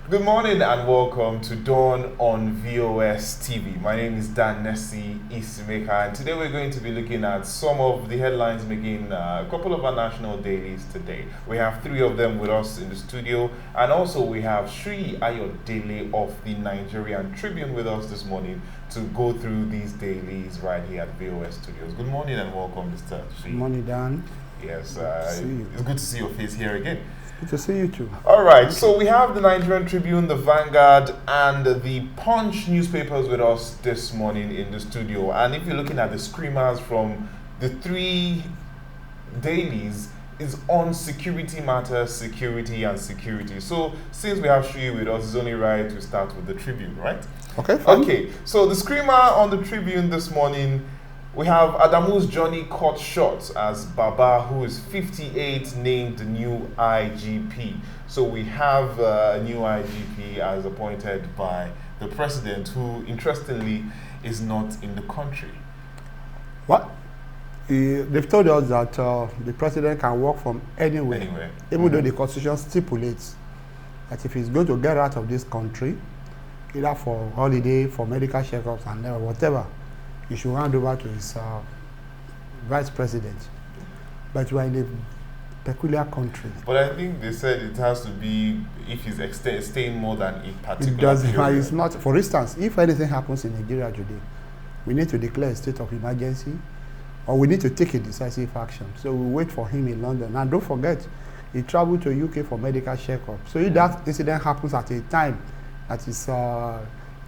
Good morning and welcome to Dawn on Vostv. My name is Dan Nessie Isimeka, and today we're going to be looking at some of the headlines making a couple of our national dailies today. We have three of them with us in the studio, and also we have Sri Ayodele of the Nigerian Tribune with us this morning to go through these dailies right here at VOS Studios. Good morning and welcome, Mr. Sri. Good morning, Dan. Yes, it's good to see your face here again. Good to see you too. All right, so we have the Nigerian Tribune, the Vanguard, and the Punch newspapers with us this morning in the studio. And if you're looking at the screamers from the three dailies, is on security matters, security, and security. So since we have Sri with us, it's only right to start with the Tribune, right? Okay, fine. Okay, so the screamer on the Tribune this morning, we have Adamu's journey cut short as Baba, who is 58, named the new IGP. So we have a new IGP as appointed by the president, who interestingly is not in the country. What? They've told us that the president can work from anywhere. Even though the constitution stipulates that if he's going to get out of this country, either for holiday, for medical checkups, and whatever, he should hand over to his vice president. But we are in a peculiar country. But I think they said it has to be if he's staying more than a particular It doesn't. period. It's not. For instance, if anything happens in Nigeria today, we need to declare a state of emergency, or we need to take a decisive action. So we wait for him in London. And don't forget, he traveled to UK for medical checkup. So if that incident happens at a time that is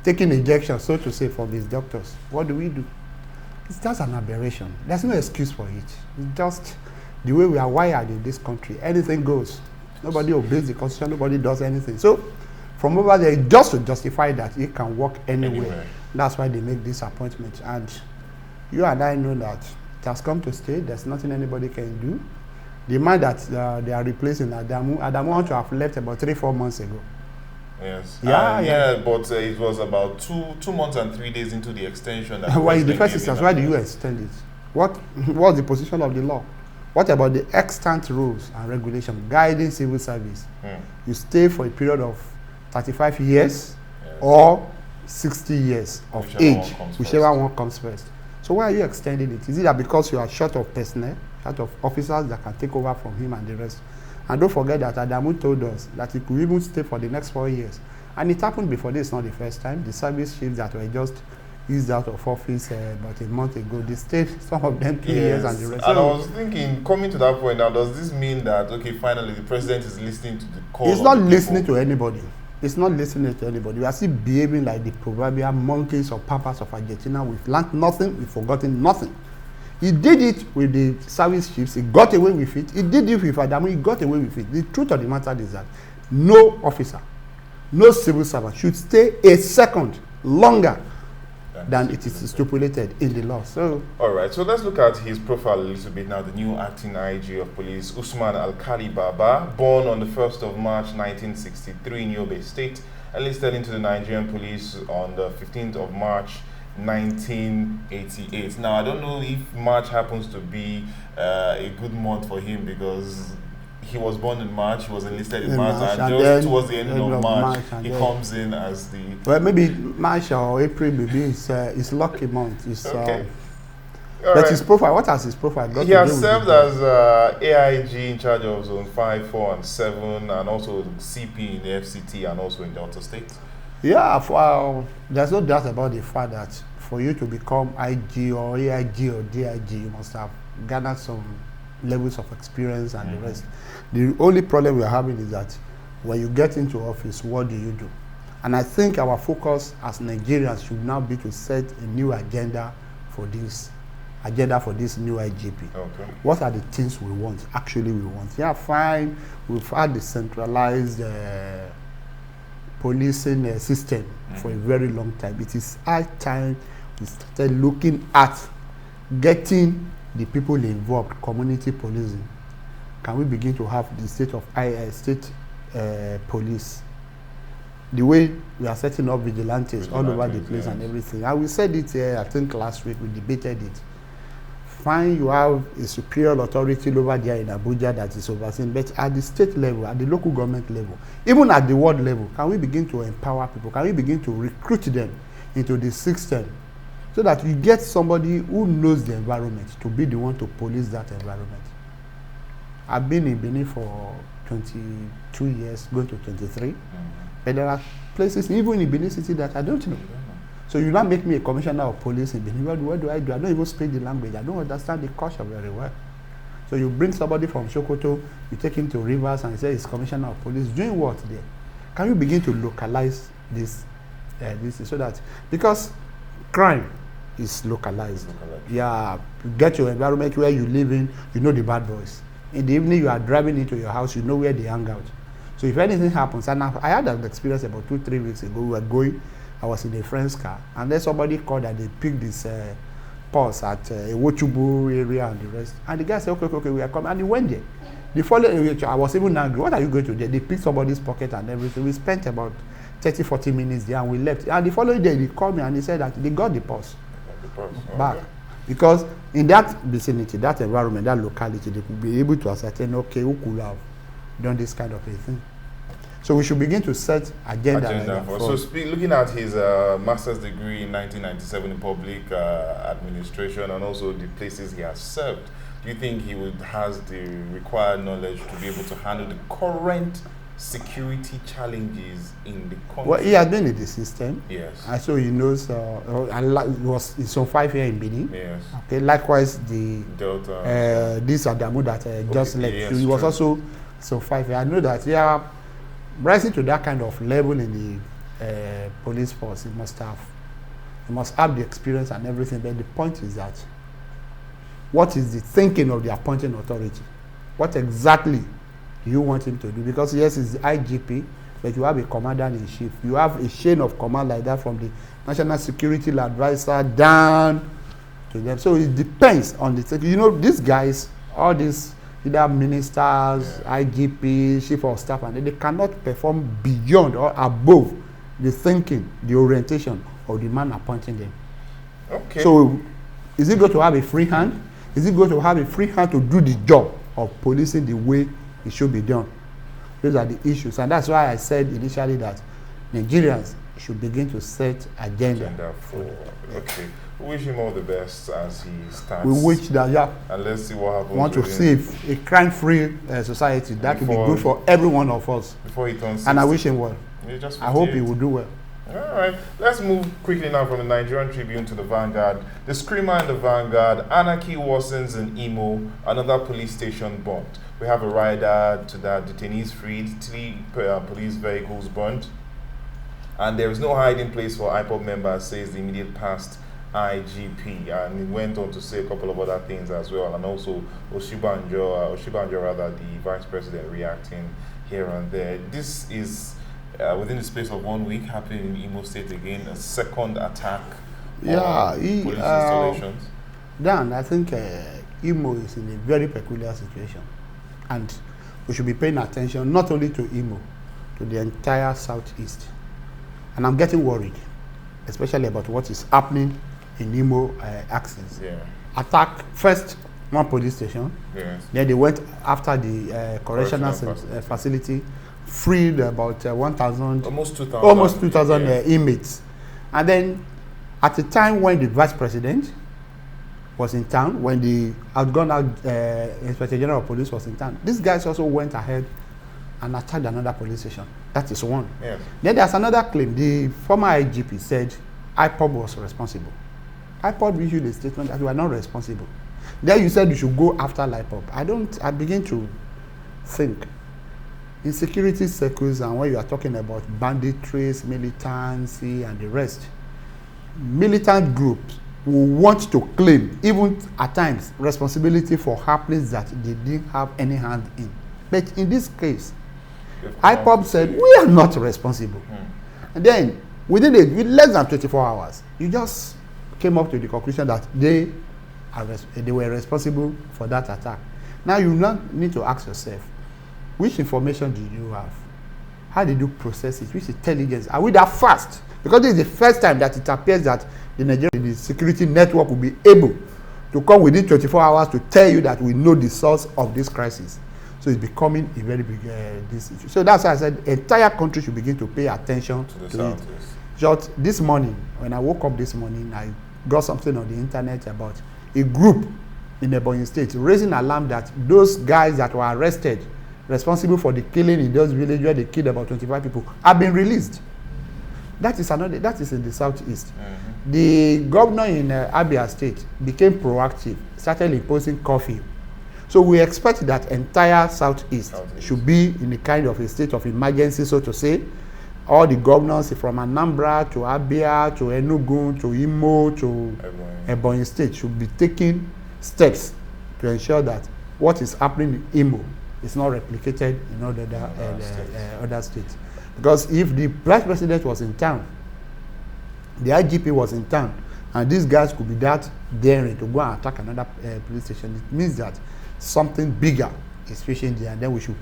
taking injections, so to say, from his doctors, what do? It's just an aberration. There's no excuse for it. It's just the way we are wired in this country. Anything goes. Nobody obeys the constitution. Nobody does anything. So from over there, just to justify that he can work anywhere. That's why they make this appointment. And you and I know that it has come to stay. There's nothing anybody can do. The man that they are replacing Adamu ought to have left about 3-4 months ago. Yes. Yeah. But it was about 2 months and 3 days into the extension. That Why the first instance? Why do you extend it? What's the position of the law? What about the extant rules and regulations guiding civil service? You stay for a period of 35 years or 60 years of age, whichever one comes first. So why are you extending it? Is it that because you are short of personnel, short of officers that can take over from him and the rest? And don't forget that Adamu told us that he could even stay for the next 4 years. And it happened before. This is not the first time. The service chiefs that were just eased out of office about a month ago, they stayed, some of them 2 years and the rest. And I was thinking, coming to that point now, does this mean that, okay, finally the president is listening to the call? He's not listening to anybody. It's not listening to anybody. We are still behaving like the proverbial monkeys or papas of Argentina. We've learned nothing, we've forgotten nothing. He did it with the service chiefs, he got away with it. He did it with Adamu, he got away with it. The truth of the matter is that no officer, no civil servant should stay a second longer than it is stipulated in the law. So, all right, so let's look at his profile a little bit now. The new acting IG of police, Usman Alkali Baba, born on the 1st of March 1963 in Yobe State, enlisted into the Nigerian police on the 15th of March 1988. Now, I don't know if March happens to be a good month for him because he was born in March, he was enlisted in March, and just towards the end of March he comes in as the... Well, maybe March or April, maybe it's lucky month. It's, okay. But his profile, what has his profile got? He has served as AIG in charge of Zone 5, 4, and 7, and also CP in the FCT and also in Delta State. Yeah, there's no doubt about the fact that for you to become IG or AIG or DIG, you must have garnered some levels of experience and the rest. The only problem we are having is that when you get into office, what do you do? And I think our focus as Nigerians should now be to set a new agenda for this new IGP. Okay. What are the things we want? Actually, we want. Yeah, fine. We've had the centralized policing system for a very long time. It is high time we started looking at getting the people involved, community policing. Can we begin to have the state police? The way we are setting up vigilantes all over the place and everything. And we said it here, I think last week, we debated it. Fine, you have a superior authority over there in Abuja that is overseeing, but at the state level, at the local government level, even at the world level, can we begin to empower people? Can we begin to recruit them into the system so that we get somebody who knows the environment to be the one to police that environment? I've been in Benin for 22 years, going to 23, but there are places, even in Benin City, that I don't know. So you now make me a commissioner of police in Benin. What do I do? I don't even speak the language. I don't understand the culture very well. So you bring somebody from Sokoto, you take him to Rivers and say he's commissioner of police. Doing what there? Can you begin to localize this so that, because crime is localized. Yeah, you get your environment where you live in, you know the bad boys. In the evening you are driving into your house, you know where they hang out. So if anything happens, and I had an experience about 2-3 weeks ago. We were going, I was in a friend's car, and then somebody called that they picked this purse at Ewochubu area and the rest. And the guy said, okay, we are coming. And he went there. The following week, I was even angry. What are you going to do? They picked somebody's pocket and everything. We spent about 30-40 minutes there and we left. And the following day, he called me and he said that they got the purse back. Okay. Because in that vicinity, that environment, that locality, they could be able to ascertain, okay, who could have done this kind of a thing. So we should begin to set agenda for. So looking at his master's degree in 1997 in public administration and also the places he has served, do you think he has the required knowledge to be able to handle the current security challenges in the country? Well, he has been in the system. Yes. And so he knows, he was in some 5 years in Benin. Yes. Okay. Likewise, the Delta. This Adamu that just left. Yes, so he was also so 5 years. I know that rising to that kind of level in the police force, he must have the experience and everything. But the point is that, what is the thinking of the appointing authority? What exactly do you want him to do? Because yes, it's the IGP, but you have a commander-in-chief. You have a chain of command like that from the National Security Advisor down to them. So it depends on the thing. You know, these guys, all these either ministers, IGP, chief of staff, and they cannot perform beyond or above the thinking, the orientation of the man appointing them. Okay. So is he going to have a free hand? Is he going to have a free hand to do the job of policing the way it should be done? Those are the issues. And that's why I said initially that Nigerians should begin to set agenda for. Okay. We wish him all the best as he starts. We wish that, and let's see what happens. We want to see a crime-free society that will be good for every one of us. Before he turns 60. And I wish him well. I hope he will do well. All right, let's move quickly now from the Nigerian Tribune to the Vanguard. The screamer in the Vanguard: anarchy worsens in Imo, another police station burnt. We have a rider to that, detainees freed, 3 police vehicles burnt, and there is no hiding place for IPOB members, says the immediate past IGP. And he went on to say a couple of other things as well, and also Oshibanjo, the vice president, reacting here and there. This is within the space of 1 week happening in Imo State again, a second attack on police installations. Dan, I think Imo is in a very peculiar situation, and we should be paying attention not only to Imo, to the entire southeast. And I'm getting worried, especially about what is happening in Imo axis. Attack first one police station, then they went after the correctional facility, freed about 1,000, almost 2,000 inmates. And then at the time when the vice president was in town, when the outgone Inspector General of Police was in town, these guys also went ahead and attacked another police station. That is one. Then there's another claim. The former IGP said IPOB was responsible. IPOB issued a statement that we are not responsible. Then you said you should go after IPOB. I begin to think, in security circles, and when you are talking about banditries, militancy, and the rest, militant groups will want to claim, even at times, responsibility for happenings that they didn't have any hand in. But in this case, IPOB said, we are not responsible. And then, within less than 24 hours, you just came up to the conclusion that they were responsible for that attack. Now, you now need to ask yourself, which information did you have? How did you process it? Which intelligence? Are we that fast? Because this is the first time that it appears that the Nigerian security network will be able to come within 24 hours to tell you that we know the source of this crisis. So it's becoming a very big this issue. So that's why I said entire country should begin to pay attention to it. Just this morning, when I woke up this morning, I got something on the internet about a group in Ebonyi State raising alarm that those guys that were arrested responsible for the killing in those villages where they killed about 25 people have been released. That is in the southeast. Mm-hmm. The governor in Abia State became proactive, started imposing curfew. So we expect that entire southeast should be in a kind of a state of emergency, so to say. All the governors from Anambra to Abia to Enugu to Imo to Ebonyi State should be taking steps to ensure that what is happening in Imo is not replicated in other states. Because if the vice president was in town, the IGP was in town, and these guys could be that daring to go and attack another police station, it means that something bigger is fishing there, and then we should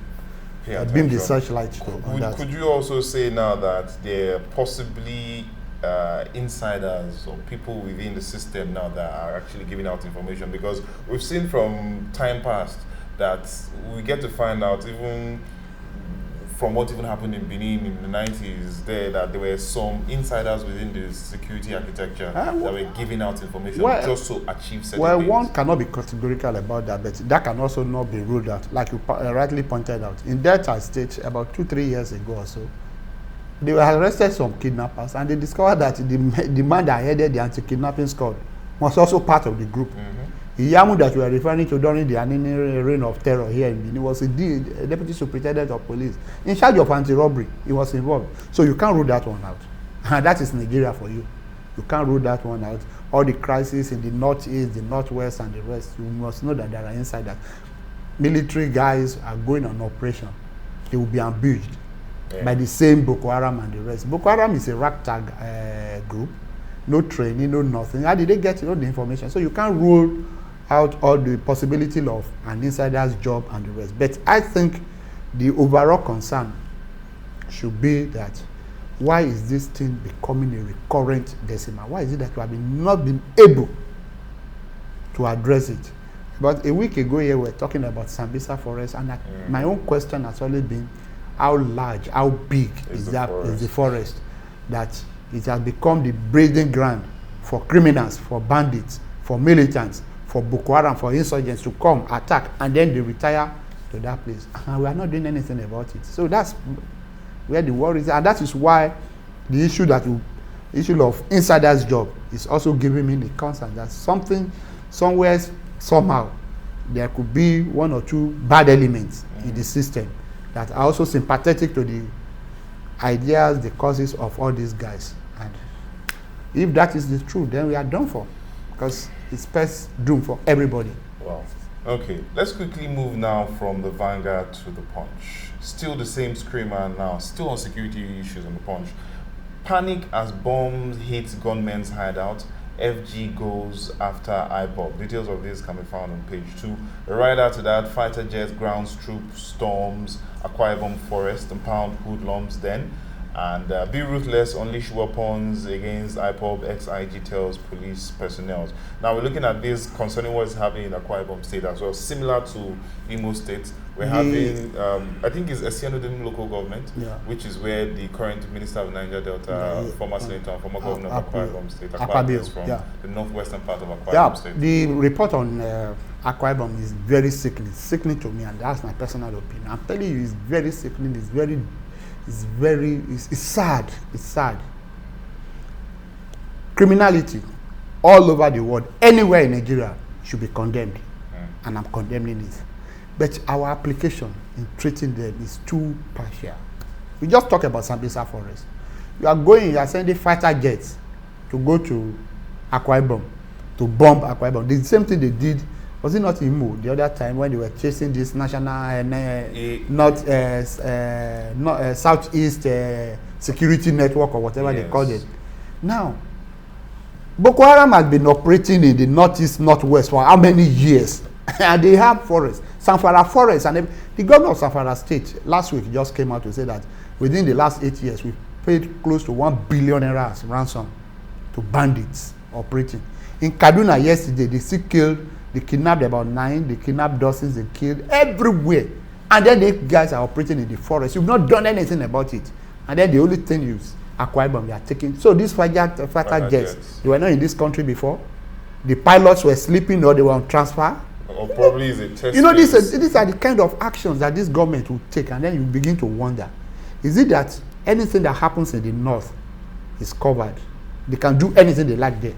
beam the searchlight on that. Could you also say now that there are possibly insiders or people within the system now that are actually giving out information? Because we've seen from time past that we get to find out, even from what even happened in Benin in the 90s, that there were some insiders within the security architecture that were giving out information just to achieve certain things. One cannot be categorical about that, but that can also not be ruled out. Like you rightly pointed out, in Delta State, about 2-3 years ago or so, they were arrested some kidnappers, and they discovered that the man that headed the anti-kidnapping squad was also part of the group. Mm-hmm. Iyamu that we are referring to during the Anini reign of terror here in Benin was indeed a deputy superintendent of police in charge of anti-robbery. He was involved. So you can't rule that one out. And that is Nigeria for you. You can't rule that one out. All the crises in the northeast, the northwest, and the rest, you must know that there are insiders. Military guys are going on operation. They will be ambushed by the same Boko Haram and the rest. Boko Haram is a ragtag group. No training, no nothing. How did they get all the information? So you can't rule out all the possibility of an insider's job and the rest. But I think the overall concern should be that why is this thing becoming a recurrent decimal? Why is it that we have not been able to address it? But a week ago here we were talking about Sambisa Forest, and my own question has always been how large, how big is the forest that it has become the breeding ground for criminals, for bandits, for militants, for Boko Haram, for insurgents to come, attack, and then they retire to that place. And we are not doing anything about it. So that's where the worry is. And that is why the issue of insider's job is also giving me the concern that somewhere, somehow, there could be one or two bad elements in the system that are also sympathetic to the ideas, the causes of all these guys. And if that is the truth, then we are done for, because it spells doom for everybody. Wow. Okay, let's quickly move now from the Vanguard to the Punch. Still the same screamer now, still on security issues on the Punch. Panic as bombs hit gunmen's hideout. FG goes after IPOB. Details of this can be found on page 2. Right after that, fighter jets, ground troops, storms, Akwa Ibom forest, and pound hoodlums then. And be ruthless, unleash weapons against IPOB, ex-IG tells police personnel. Now we're looking at this concerning what is happening in Akwa Ibom State as well, similar to Imo State. We're having, I think it's Esianudin local government, which is where the current Minister of Niger Delta, former senator, and former governor of Akwa Ibom State, Akwa Ibom is from the northwestern part of Akwa Ibom State. The report on Akwa Ibom is very sickening to me, and that's my personal opinion. I'm telling you, it's very sickening, it's sad. It's sad. Criminality all over the world, anywhere in Nigeria, should be condemned. And I'm condemning it. But our application in treating them is too partial. We just talk about Sambisa Forest. You are sending fighter jets to go to Akwa Ibom, to bomb Akwa Ibom. The same thing they did, was it not Imo, the other time when they were chasing this national, southeast security network or whatever they called it. Now, Boko Haram has been operating in the northeast, northwest for how many years? And they have forests, Zamfara forest, and the governor of Zamfara State last week just came out to say that within the last 8 years, we paid close to 1 billion ransom to bandits operating. In Kaduna yesterday, they kidnapped about 9, they kidnapped dozens, they killed everywhere. And then the guys are operating in the forest. You've not done anything about it. And then the only thing is Akwa Ibom they are taking. So these fighter jets, they were not in this country before. The pilots were sleeping or they were on transfer. Or probably is a test. You know, these are the kind of actions that this government will take, and then you begin to wonder, is it that anything that happens in the north is covered? They can do anything they like there.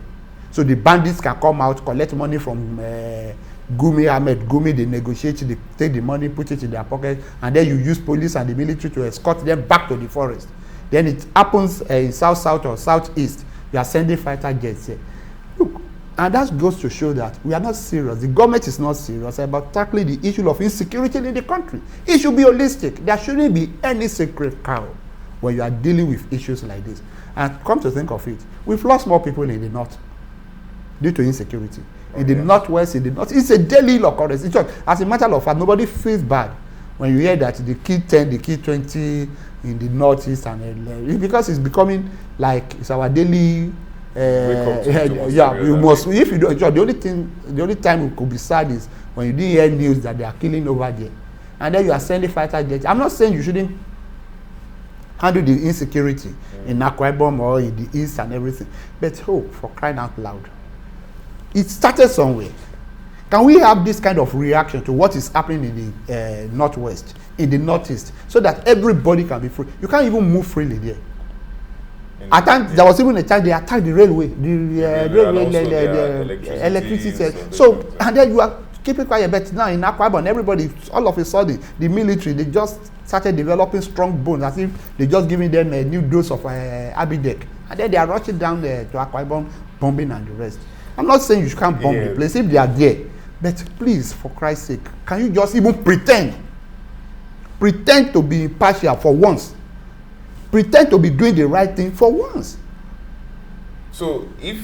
So the bandits can come out, collect money from Ahmed Gumi, they negotiate, they take the money, put it in their pocket, and then you use police and the military to escort them back to the forest. Then it happens in south or southeast, you are sending fighter jets here. Look, and that goes to show that we are not serious. The government is not serious about tackling the issue of insecurity in the country. It should be holistic. There shouldn't be any sacred cow when you are dealing with issues like this. And come to think of it, we've lost more people in the north due to insecurity. In the northwest, in the north, it's a daily occurrence. As a matter of fact, nobody feels bad when you hear that the key 10, the key 20 in the northeast, and because it's becoming like it's our daily. You must. If you don't, the only time it could be sad is when you didn't hear news that they are killing over there, and then you are sending fighter jets. I'm not saying you shouldn't handle the insecurity in Akwa Ibom or in the east and everything, but for crying out loud, it started somewhere. Can we have this kind of reaction to what is happening in the northwest, in the northeast, so that everybody can be free? You can't even move freely there. At times, there was even a time they attacked the railway, the electricity. So, and then you are keeping quiet. But now in Akwa Ibom, everybody, all of a sudden, the military, they just started developing strong bones, as if they just giving them a new dose of Abidec. And then they are rushing down there to Akwa Ibom, bombing and the rest. I'm not saying you can't bomb the place if they are there. But please, for Christ's sake, can you just even pretend to be impartial for once? Pretend to be doing the right thing for once. So if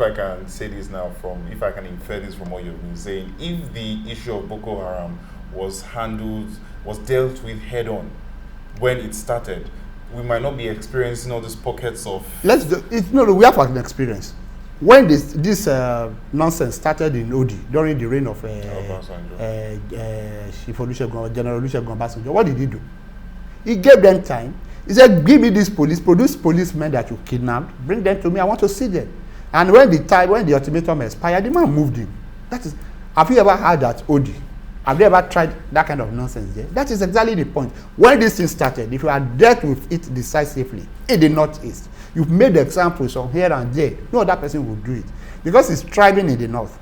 I can say this now, if I can infer this from what you've been saying, if the issue of Boko Haram was dealt with head on when it started, we might not be experiencing all these pockets of. We have an experience. When this nonsense started in Odi during the reign of General Olusegun Obasanjo, what did he do? He gave them time. He said, give me this produce policemen that you kidnapped, bring them to me, I want to see them. And when the ultimatum expired, the man moved him. Have you ever heard that, Odi? Have you ever tried that kind of nonsense there? That is exactly the point. When this thing started, if you had dealt with it decisively in the northeast, you've made examples from here and there, no other person will do it. Because it's thriving in the north.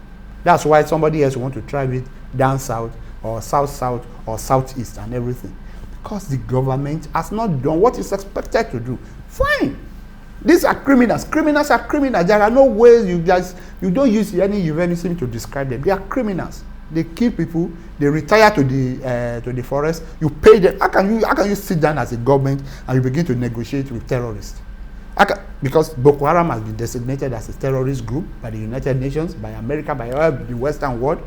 That's why somebody else wants to thrive it down south or south or southeast and everything. Because the government has not done what it's expected to do. Fine. These are criminals. Criminals are criminals. There are no ways you don't use any euphemism to describe them. They are criminals. They kill people. They retire to the forest. You pay them. How can you sit down as a government and you begin to negotiate with terrorists? Because Boko Haram has been designated as a terrorist group by the United Nations, by America, by the Western world.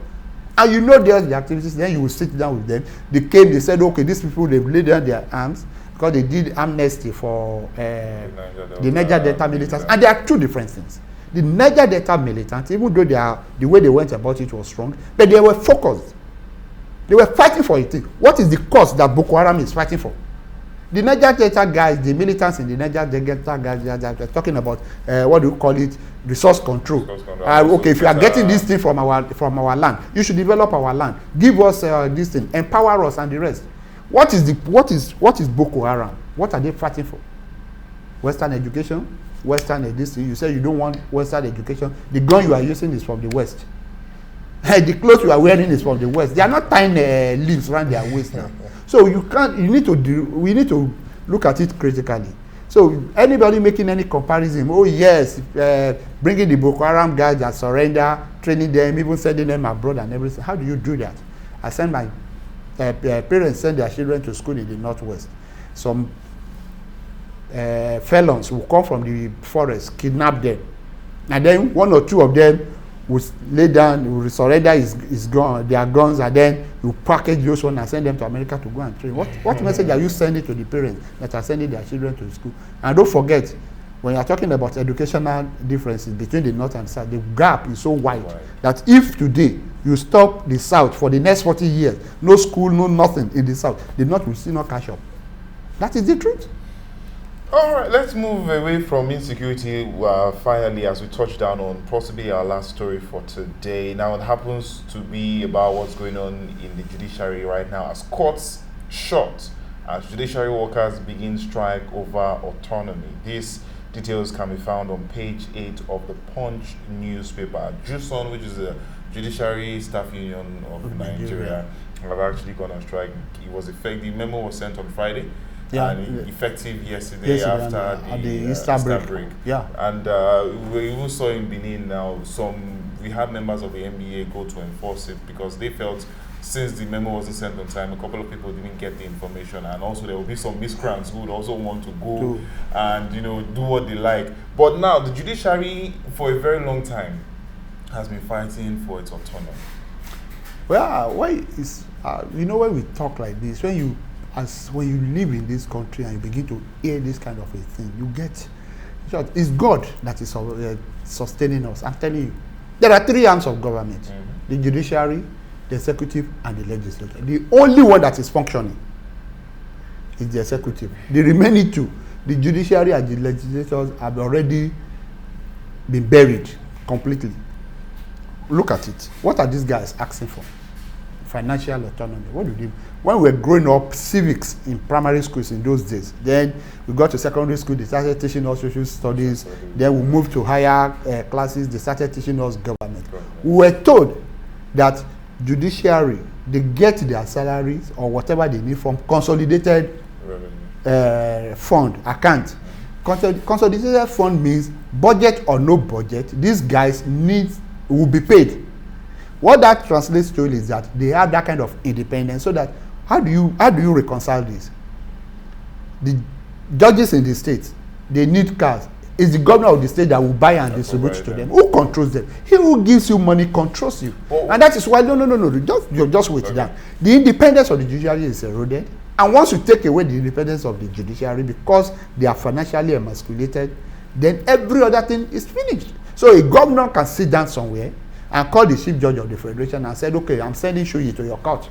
And you know there's the activities, then you will sit down with them. They said, okay, these people, they've laid down their arms because they did amnesty for the Niger Delta militants. And there are two different things. The Niger Delta militants, even though the way they went about it was strong, but they were focused. They were fighting for it. What is the cause that Boko Haram is fighting for? The Niger Delta guys, the militants in the Niger Delta guys, they're talking about what do you call it? Resource control. Okay, if you are getting this thing from our land, you should develop our land. Give us this thing, empower us, and the rest. What is Boko Haram? What are they fighting for? Western education, Western this thing. You say you don't want Western education. The gun you are using is from the West. The clothes you are wearing is from the West. They are not tying leaves around their waist now. So we need to look at it critically. So anybody making any comparison, oh yes, bringing the Boko Haram guys that surrender, training them, even sending them abroad and everything. How do you do that? I send my parents send their children to school in the northwest. Some felons will come from the forest, kidnap them, and then one or two of them will lay down, will surrender their guns, and then you package those ones and send them to America to go and train. What message are you sending to the parents that are sending their children to school? And don't forget, When you're talking about educational differences between the north and south, the gap is so wide that if today you stop the south for the next 40 years, no school, no nothing in the south, the north will still not catch up. That is the truth. All right, let's move away from insecurity finally as we touch down on possibly our last story for today. Now, it happens to be about what's going on in the judiciary right now as courts shut, as judiciary workers begin strike over autonomy. These details can be found on page 8 of the Punch newspaper. JUSON, which is the Judiciary Staff Union of Nigeria, have actually gone on strike. It was effective. The memo was sent on Friday. Yeah, and effective yesterday after the Easter break. Yeah, and we even saw in Benin now. We had members of the NBA go to enforce it because they felt since the memo wasn't sent on time, a couple of people didn't get the information, and also there will be some miscreants who would also want to go and do what they like. But now the judiciary, for a very long time, has been fighting for its autonomy. Well, why is when we talk like this, when you live in this country and you begin to hear this kind of a thing, you get it's God that is sustaining us. I'm telling you, there are 3 arms of government: the judiciary, the executive, and the legislature. The only one that is functioning is the executive. The remaining 2, the judiciary and the legislators, have already been buried completely. Look at it. What are these guys asking for? Financial autonomy. What do they? When we were growing up, civics in primary schools in those days, then we got to secondary school, they started teaching us social studies. Then we moved to higher classes, they started teaching us government. We were told that judiciary, they get their salaries or whatever they need from consolidated fund account. Consolidated fund means budget or no budget, these guys will be paid. What that translates to is that they have that kind of independence. So that how do you reconcile this? The judges in the state, they need cars. It's the governor of the state that will buy and distribute to them. Who controls them? He who gives you money controls you. And that is why just wait down. The independence of the judiciary is eroded. And once you take away the independence of the judiciary because they are financially emasculated, then every other thing is finished. So a governor can sit down somewhere and call the chief judge of the federation and said, okay, I'm sending Shuyi to your court.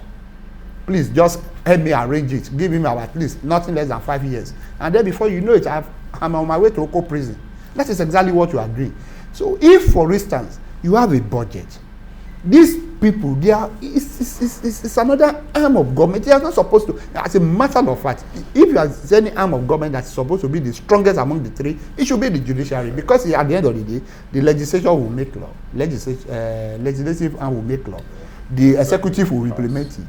Please just help me arrange it. Give him at least nothing less than 5 years. And then before you know it, I'm on my way to Oko prison. That is exactly what you are doing. So if, for instance, you have a budget, these people, it's another arm of government. They are not supposed to, as a matter of fact, if you are any arm of government that's supposed to be the strongest among the 3, it should be the judiciary, because at the end of the day, the legislature will make law, legislative arm will make law, the executive will implement it,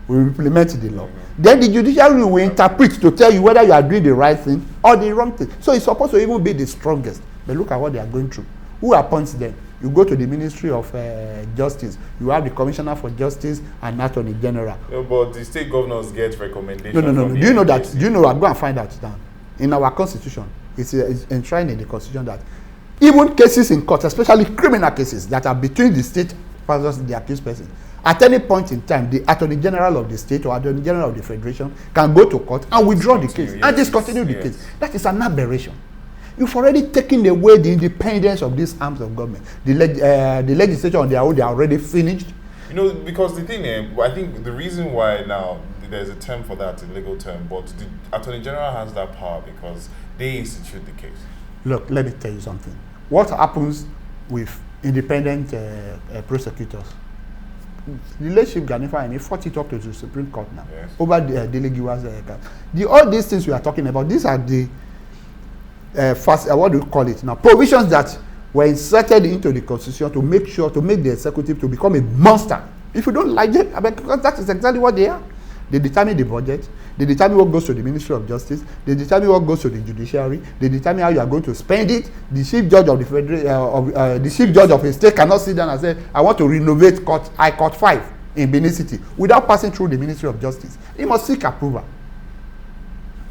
the law. Then the judiciary will interpret to tell you whether you are doing the right thing or the wrong thing. So it's supposed to even be the strongest. But look at what they are going through. Who appoints them? You go to the Ministry of Justice. You have the Commissioner for Justice and Attorney General. No, but the state governors get recommendations. No. Do you know that? Do you know? I'm going to find out now. In our constitution, it's enshrined in the constitution that even cases in court, especially criminal cases that are between the state versus the accused person, at any point in time, the Attorney General of the state or Attorney General of the Federation can go to court and withdraw the case and discontinue the case. That is an aberration. You've already taken away the independence of these arms of government. The legislature on their own, they are already finished. Because the thing, I think the reason why now there's a term for that, a legal term, but the Attorney General has that power because they institute the case. Look, let me tell you something. What happens with independent prosecutors? The late Chief Ganifa and he fought it up to the Supreme Court now over the Delegiwas. All these things we are talking about, these are the what do you call it now? Provisions that were inserted into the constitution to make the executive to become a monster. If you don't like it, because that is exactly what they are. They determine the budget. They determine what goes to the Ministry of Justice. They determine what goes to the judiciary. They determine how you are going to spend it. The chief judge of the chief judge of a state cannot sit down and say, "I want to renovate High Court 5 in Benin City," without passing through the Ministry of Justice. He must seek approval.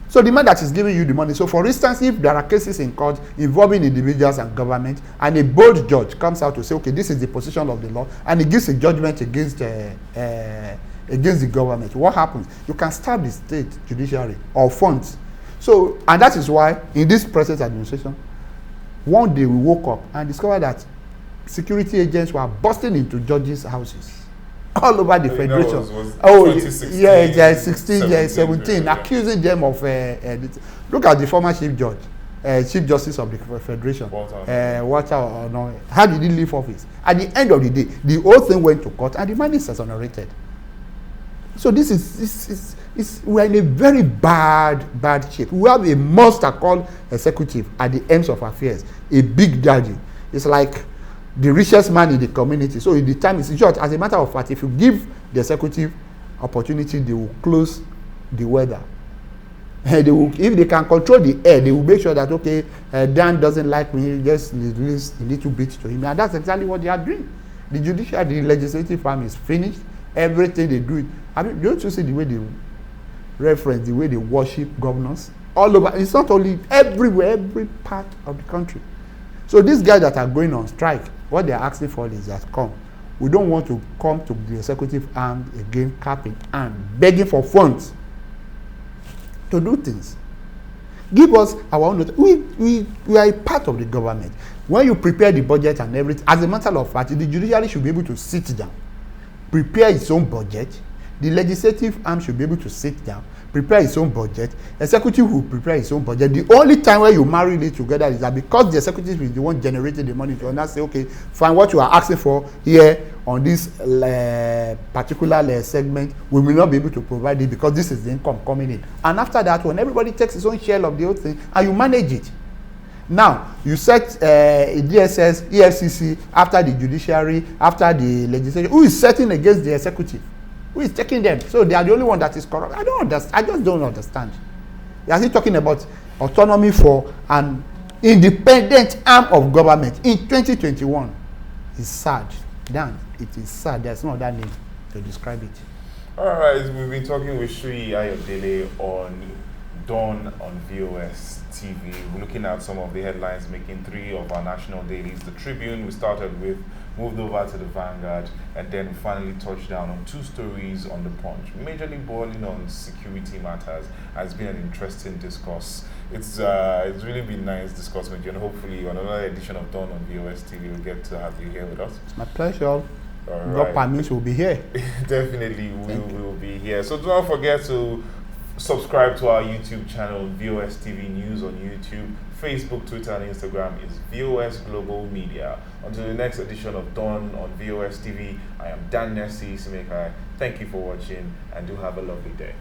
So the man that is giving you the money. So for instance, if there are cases in court involving individuals and government, and a bold judge comes out to say, okay, this is the position of the law, and he gives a judgment against the government, what happens? You can stab the state judiciary or funds. So, and that is why in this present administration, One day we woke up and discovered that security agents were busting into judges' houses all over the federation. Oh, 16, yeah, 17, yeah. accusing them of look at the former chief judge, chief justice of the federation, Walter. No, how did he leave office? At the end of the day, the whole thing went to court and the man is exonerated. So this is we're in a very bad shape. We have a monster called executive at the ends of affairs, a big daddy. It's like the richest man in the community. So the time is short. As a matter of fact, if you give the executive opportunity, they will close the weather. They will, if they can control the air, they will make sure that okay, Dan doesn't like me, just release a little bit to him, and that's exactly what they are doing. The judiciary, the legislative arm is finished. Everything they do, I mean, don't you see the way they reference, the way they worship governors all over? It's not only everywhere, every part of the country. So these guys that are going on strike, what they are asking for is that we don't want to come to the executive arm again, cap in hand, begging for funds to do things. Give us our own. We are a part of the government. When you prepare the budget and everything, as a matter of fact, the judiciary should be able to sit down, prepare its own budget. The legislative arm should be able to sit down, prepare its own budget. Executive will prepare its own budget. The only time where you marry it together is that because the executive is the one generating the money, to now say, okay, fine, what you are asking for here on this particular segment, we will not be able to provide it because this is the income coming in. And after that, when everybody takes its own share of the whole thing, and you manage it. Now, you set DSS, EFCC, after the judiciary, after the legislature. Who is setting against the executive? Who is taking them? So they are the only one that is corrupt. I don't understand. I just don't understand. They are still talking about autonomy for an independent arm of government in 2021. It's sad. Dan, it is sad. There's no other name to describe it. All right, we've been talking with Sri Ayodele on Dawn on VOS TV. We're looking at some of the headlines making three of our national dailies. The Tribune, we started with, moved over to the Vanguard, and then we finally touched down on two stories on the Punch, majorly boiling on security matters. It's been an interesting discourse. It's really been nice discussing with you, and hopefully on another edition of Dawn on VOS TV, we'll get to have you here with us. It's my pleasure. All God right. permits, we'll be here. Definitely, we will be here. So don't forget to subscribe to our YouTube channel, VOS TV News on YouTube. Facebook, Twitter, and Instagram is VOS Global Media. Until the next edition of Dawn on VOS TV, I am Dan Nessie Simeka. Thank you for watching and do have a lovely day.